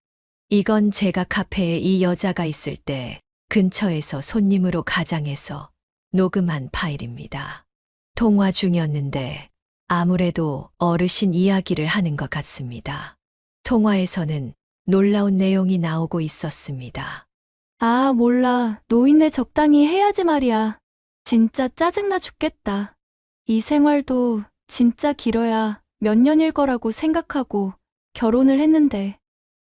이건 제가 카페에 이 여자가 있을 때 근처에서 손님으로 가장해서 녹음한 파일입니다. 통화 중이었는데 아무래도 어르신 이야기를 하는 것 같습니다. 통화에서는 놀라운 내용이 나오고 있었습니다. 아, 몰라. 노인네 적당히 해야지 말이야. 진짜 짜증나 죽겠다. 이 생활도 진짜 길어야 몇 년일 거라고 생각하고 결혼을 했는데.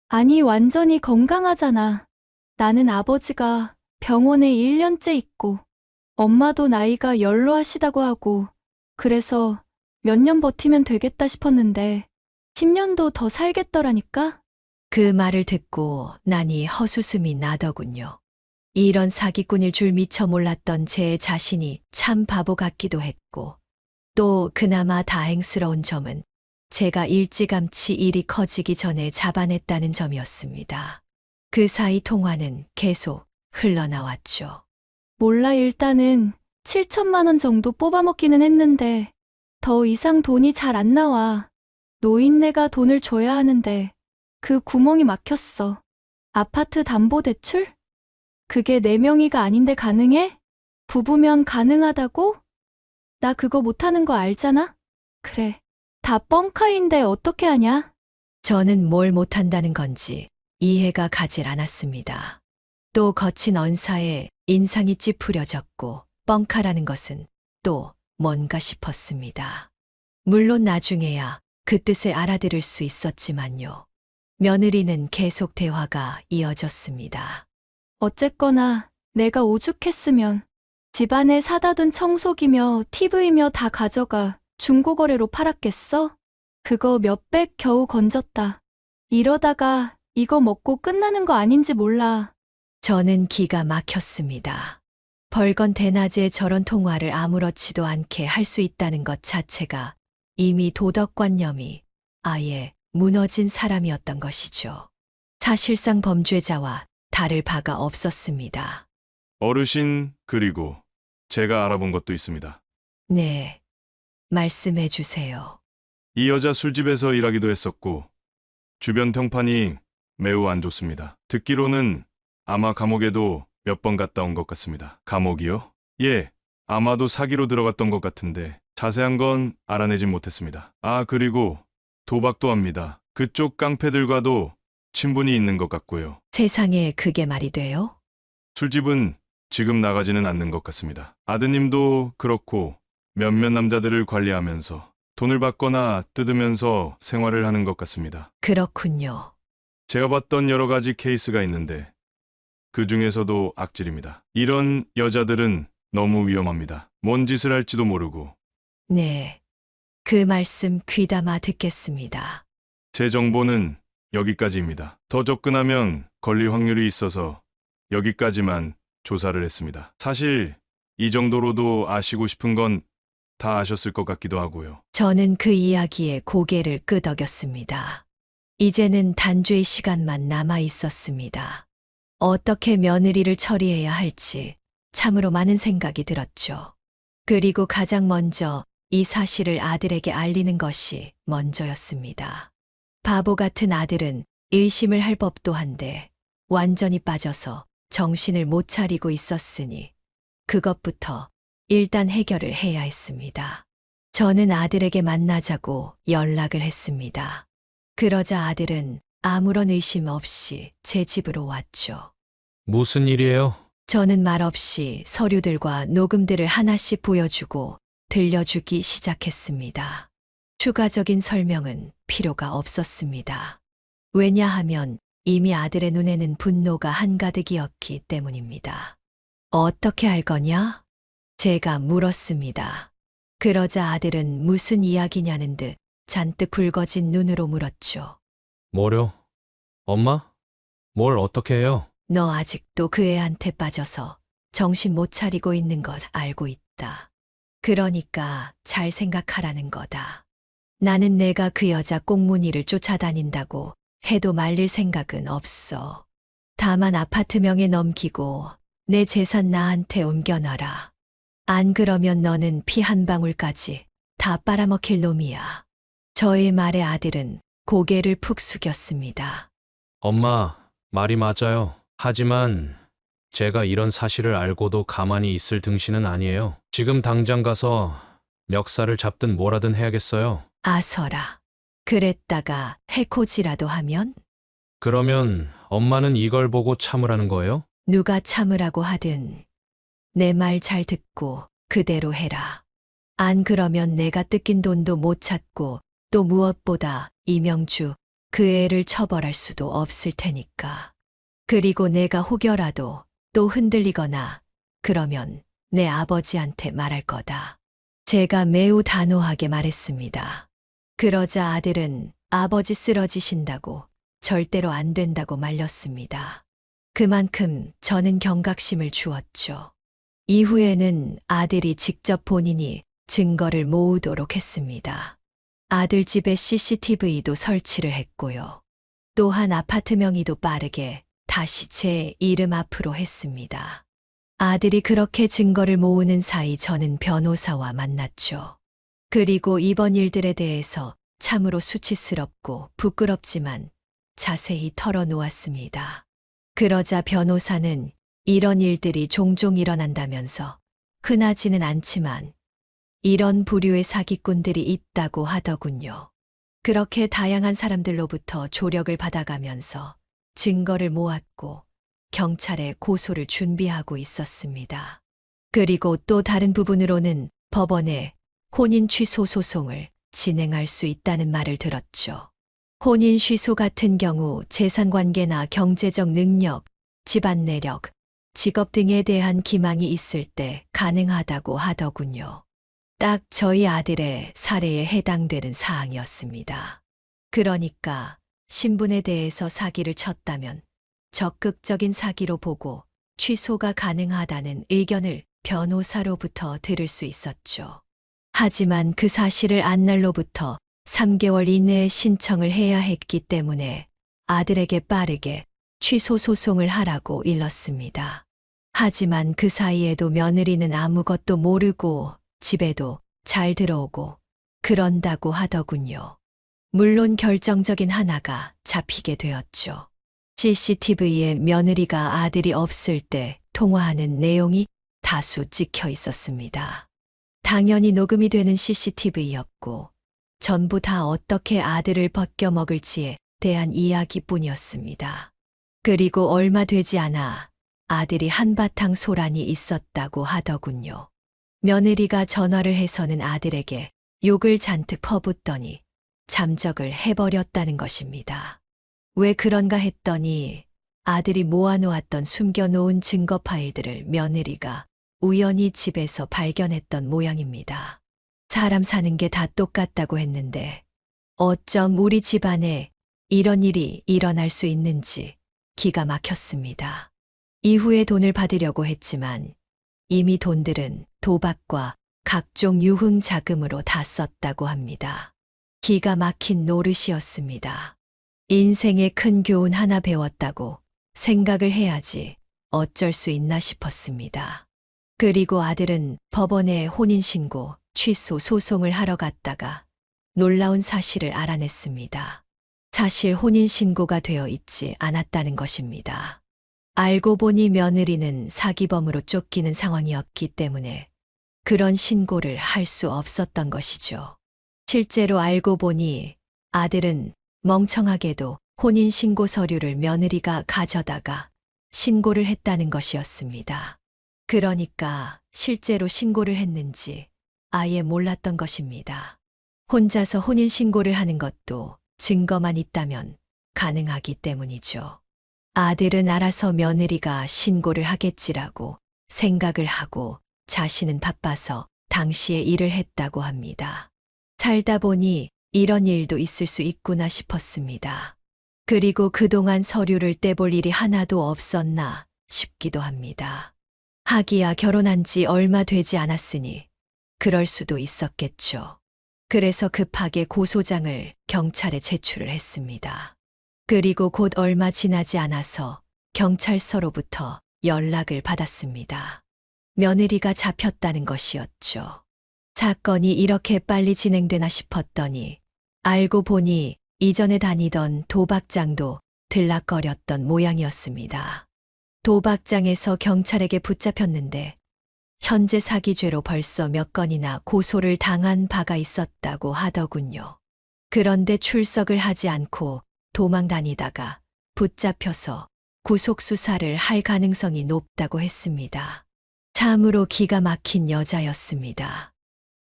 아니, 완전히 건강하잖아. 나는 아버지가 병원에 1년째 있고 엄마도 나이가 연로하시다고 하고 그래서 몇 년 버티면 되겠다 싶었는데 10년도 더 살겠더라니까? 그 말을 듣고 나니 허수음이 나더군요. 이런 사기꾼일 줄 미처 몰랐던 제 자신이 참 바보 같기도 했고 또 그나마 다행스러운 점은 제가 일찌감치 일이 커지기 전에 잡아냈다는 점이었습니다. 그 사이 통화는 계속 흘러나왔죠. 몰라, 일단은 7천만 원 정도 뽑아먹기는 했는데 더 이상 돈이 잘 안 나와. 노인네가 돈을 줘야 하는데 그 구멍이 막혔어. 아파트 담보대출? 그게 4명이가 아닌데 가능해? 부부면 가능하다고? 나 그거 못하는 거 알잖아? 그래. 다 뻥카인데 어떻게 하냐? 저는 뭘 못한다는 건지 이해가 가질 않았습니다. 또 거친 언사에 인상이 찌푸려졌고 뻥카라는 것은 또 뭔가 싶었습니다. 물론 나중에야 그 뜻을 알아들을 수 있었지만요. 며느리는 계속 대화가 이어졌습니다. 어쨌거나 내가 오죽했으면 집안에 사다 둔 청소기며 TV며 다 가져가 중고거래로 팔았겠어? 그거 몇백 겨우 건졌다. 이러다가 이거 먹고 끝나는 거 아닌지 몰라. 저는 기가 막혔습니다. 벌건 대낮에 저런 통화를 아무렇지도 않게 할 수 있다는 것 자체가 이미 도덕관념이 아예 무너진 사람이었던 것이죠. 사실상 범죄자와 다를 바가 없었습니다. 어르신, 그리고 제가 알아본 것도 있습니다. 네, 말씀해 주세요. 이 여자 술집에서 일하기도 했었고 주변 평판이 매우 안 좋습니다. 듣기로는 아마 감옥에도 몇 번 갔다 온 것 같습니다. 감옥이요? 예, 아마도 사기로 들어갔던 것 같은데 자세한 건 알아내진 못했습니다. 아, 그리고 도박도 합니다. 그쪽 깡패들과도 친분이 있는 것 같고요. 세상에 그게 말이 돼요? 술집은 지금 나가지는 않는 것 같습니다. 아드님도 그렇고 몇몇 남자들을 관리하면서 돈을 받거나 뜯으면서 생활을 하는 것 같습니다. 그렇군요. 제가 봤던 여러 가지 케이스가 있는데 그 중에서도 악질입니다. 이런 여자들은 너무 위험합니다. 뭔 짓을 할지도 모르고. 네, 그 말씀 귀담아 듣겠습니다. 제 정보는 여기까지입니다. 더 접근하면 걸릴 확률이 있어서 여기까지만 조사를 했습니다. 사실 이 정도로도 아시고 싶은 건 다 아셨을 것 같기도 하고요. 저는 그 이야기에 고개를 끄덕였습니다. 이제는 단죄의 시간만 남아 있었습니다. 어떻게 며느리를 처리해야 할지 참으로 많은 생각이 들었죠. 그리고 가장 먼저 이 사실을 아들에게 알리는 것이 먼저였습니다. 바보 같은 아들은 의심을 할 법도 한데 완전히 빠져서 정신을 못 차리고 있었으니 그것부터 일단 해결을 해야 했습니다. 저는 아들에게 만나자고 연락을 했습니다. 그러자 아들은 아무런 의심 없이 제 집으로 왔죠. 무슨 일이에요? 저는 말없이 서류들과 녹음들을 하나씩 보여주고 들려주기 시작했습니다. 추가적인 설명은 필요가 없었습니다. 왜냐하면 이미 아들의 눈에는 분노가 한가득이었기 때문입니다. 어떻게 할 거냐? 제가 물었습니다. 그러자 아들은 무슨 이야기냐는 듯 잔뜩 굵어진 눈으로 물었죠. 뭐려? 엄마? 뭘 어떻게 해요? 너 아직도 그 애한테 빠져서 정신 못 차리고 있는 것 알고 있다. 그러니까 잘 생각하라는 거다. 나는 내가 그 여자 꽁무니를 쫓아다닌다고 해도 말릴 생각은 없어. 다만 아파트 명에 넘기고 내 재산 나한테 옮겨놔라. 안 그러면 너는 피 한 방울까지 다 빨아먹힐 놈이야. 저의 말에 아들은 고개를 푹 숙였습니다. 엄마, 말이 맞아요. 하지만 제가 이런 사실을 알고도 가만히 있을 등신은 아니에요. 지금 당장 가서 멱살을 잡든 뭐라든 해야겠어요. 아서라. 그랬다가 해코지라도 하면? 그러면 엄마는 이걸 보고 참으라는 거예요? 누가 참으라고 하든 내 말 잘 듣고 그대로 해라. 안 그러면 내가 뜯긴 돈도 못 찾고 또 무엇보다 이명주 그 애를 처벌할 수도 없을 테니까. 그리고 내가 혹여라도 또 흔들리거나 그러면 내 아버지한테 말할 거다. 제가 매우 단호하게 말했습니다. 그러자 아들은 아버지 쓰러지신다고 절대로 안 된다고 말렸습니다. 그만큼 저는 경각심을 주었죠. 이후에는 아들이 직접 본인이 증거를 모으도록 했습니다. 아들 집에 CCTV도 설치를 했고요. 또한 아파트 명의도 빠르게 다시 제 이름 앞으로 했습니다. 아들이 그렇게 증거를 모으는 사이 저는 변호사와 만났죠. 그리고 이번 일들에 대해서 참으로 수치스럽고 부끄럽지만 자세히 털어놓았습니다. 그러자 변호사는 이런 일들이 종종 일어난다면서 흔하지는 않지만 이런 부류의 사기꾼들이 있다고 하더군요. 그렇게 다양한 사람들로부터 조력을 받아가면서 증거를 모았고 경찰에 고소를 준비하고 있었습니다. 그리고 또 다른 부분으로는 법원에 혼인 취소 소송을 진행할 수 있다는 말을 들었죠. 혼인 취소 같은 경우 재산관계나 경제적 능력, 집안 내력, 직업 등에 대한 기망이 있을 때 가능하다고 하더군요. 딱 저희 아들의 사례에 해당되는 사항이었습니다. 그러니까 신분에 대해서 사기를 쳤다면 적극적인 사기로 보고 취소가 가능하다는 의견을 변호사로부터 들을 수 있었죠. 하지만 그 사실을 안 날로부터 3개월 이내에 신청을 해야 했기 때문에 아들에게 빠르게 취소 소송을 하라고 일렀습니다. 하지만 그 사이에도 며느리는 아무것도 모르고 집에도 잘 들어오고 그런다고 하더군요. 물론 결정적인 하나가 잡히게 되었죠. CCTV에 며느리가 아들이 없을 때 통화하는 내용이 다수 찍혀 있었습니다. 당연히 녹음이 되는 CCTV였고 전부 다 어떻게 아들을 벗겨먹을지에 대한 이야기뿐이었습니다. 그리고 얼마 되지 않아 아들이 한바탕 소란이 있었다고 하더군요. 며느리가 전화를 해서는 아들에게 욕을 잔뜩 퍼붓더니 잠적을 해버렸다는 것입니다. 왜 그런가 했더니 아들이 모아놓았던 숨겨놓은 증거 파일들을 며느리가 우연히 집에서 발견했던 모양입니다. 사람 사는 게 다 똑같다고 했는데 어쩜 우리 집안에 이런 일이 일어날 수 있는지 기가 막혔습니다. 이후에 돈을 받으려고 했지만 이미 돈들은 도박과 각종 유흥 자금으로 다 썼다고 합니다. 기가 막힌 노릇이었습니다. 인생에 큰 교훈 하나 배웠다고 생각을 해야지 어쩔 수 있나 싶었습니다. 그리고 아들은 법원에 혼인신고, 취소 소송을 하러 갔다가 놀라운 사실을 알아냈습니다. 사실 혼인신고가 되어 있지 않았다는 것입니다. 알고 보니 며느리는 사기범으로 쫓기는 상황이었기 때문에 그런 신고를 할 수 없었던 것이죠. 실제로 알고 보니 아들은 멍청하게도 혼인신고 서류를 며느리가 가져다가 신고를 했다는 것이었습니다. 그러니까 실제로 신고를 했는지 아예 몰랐던 것입니다. 혼자서 혼인신고를 하는 것도 증거만 있다면 가능하기 때문이죠. 아들은 알아서 며느리가 신고를 하겠지라고 생각을 하고 자신은 바빠서 당시에 일을 했다고 합니다. 살다 보니 이런 일도 있을 수 있구나 싶었습니다. 그리고 그동안 서류를 떼볼 일이 하나도 없었나 싶기도 합니다. 하기야 결혼한 지 얼마 되지 않았으니 그럴 수도 있었겠죠. 그래서 급하게 고소장을 경찰에 제출을 했습니다. 그리고 곧 얼마 지나지 않아서 경찰서로부터 연락을 받았습니다. 며느리가 잡혔다는 것이었죠. 사건이 이렇게 빨리 진행되나 싶었더니 알고 보니 이전에 다니던 도박장도 들락거렸던 모양이었습니다. 도박장에서 경찰에게 붙잡혔는데 현재 사기죄로 벌써 몇 건이나 고소를 당한 바가 있었다고 하더군요. 그런데 출석을 하지 않고 도망 다니다가 붙잡혀서 구속수사를 할 가능성이 높다고 했습니다. 참으로 기가 막힌 여자였습니다.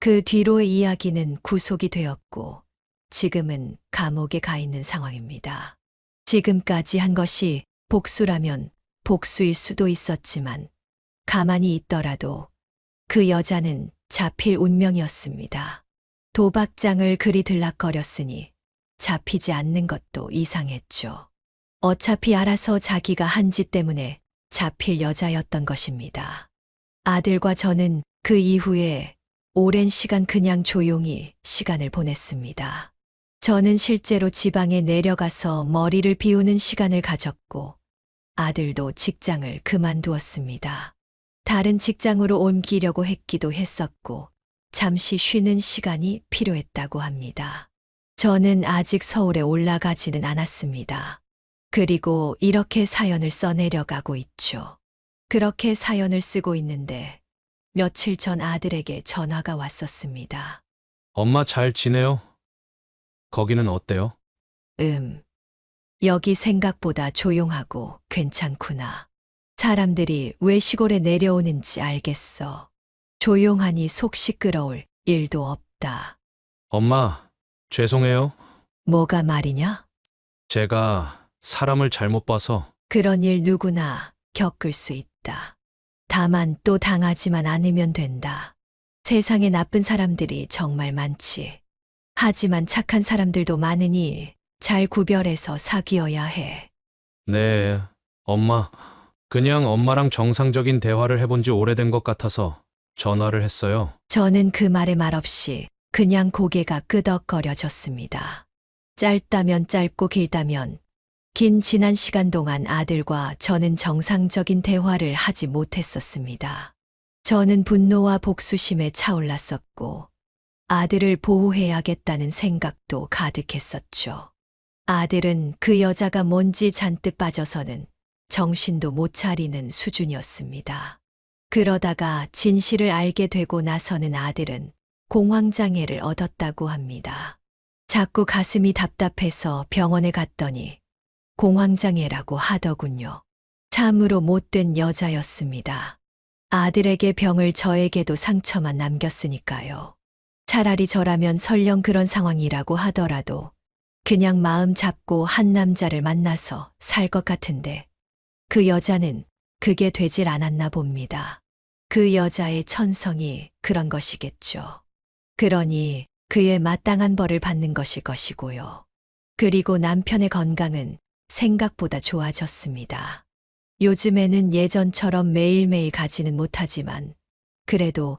그 뒤로의 이야기는 구속이 되었고 지금은 감옥에 가 있는 상황입니다. 지금까지 한 것이 복수라면 복수일 수도 있었지만 가만히 있더라도 그 여자는 잡힐 운명이었습니다. 도박장을 그리 들락거렸으니 잡히지 않는 것도 이상했죠. 어차피 알아서 자기가 한 짓 때문에 잡힐 여자였던 것입니다. 아들과 저는 그 이후에 오랜 시간 그냥 조용히 시간을 보냈습니다. 저는 실제로 지방에 내려가서 머리를 비우는 시간을 가졌고 아들도 직장을 그만두었습니다. 다른 직장으로 옮기려고 했기도 했었고 잠시 쉬는 시간이 필요했다고 합니다. 저는 아직 서울에 올라가지는 않았습니다. 그리고 이렇게 사연을 써내려가고 있죠. 그렇게 사연을 쓰고 있는데 며칠 전 아들에게 전화가 왔었습니다. 엄마 잘 지내요? 거기는 어때요? 여기 생각보다 조용하고 괜찮구나. 사람들이 왜 시골에 내려오는지 알겠어. 조용하니 속 시끄러울 일도 없다. 엄마, 죄송해요. 뭐가 말이냐? 제가 사람을 잘못 봐서. 그런 일 누구나 겪을 수 있다. 다만 또 당하지만 않으면 된다. 세상에 나쁜 사람들이 정말 많지. 하지만 착한 사람들도 많으니 잘 구별해서 사귀어야 해. 네, 엄마. 그냥 엄마랑 정상적인 대화를 해본 지 오래된 것 같아서 전화를 했어요. 저는 그 말에 말없이 그냥 고개가 끄덕거려졌습니다. 짧다면 짧고 길다면 긴 지난 시간 동안 아들과 저는 정상적인 대화를 하지 못했었습니다. 저는 분노와 복수심에 차올랐었고 아들을 보호해야겠다는 생각도 가득했었죠. 아들은 그 여자가 뭔지 잔뜩 빠져서는 정신도 못 차리는 수준이었습니다. 그러다가 진실을 알게 되고 나서는 아들은 공황장애를 얻었다고 합니다. 자꾸 가슴이 답답해서 병원에 갔더니 공황장애라고 하더군요. 참으로 못된 여자였습니다. 아들에게 병을 저에게도 상처만 남겼으니까요. 차라리 저라면 설령 그런 상황이라고 하더라도 그냥 마음 잡고 한 남자를 만나서 살 것 같은데 그 여자는 그게 되질 않았나 봅니다. 그 여자의 천성이 그런 것이겠죠. 그러니 그의 마땅한 벌을 받는 것일 것이고요. 그리고 남편의 건강은 생각보다 좋아졌습니다. 요즘에는 예전처럼 매일매일 가지는 못하지만 그래도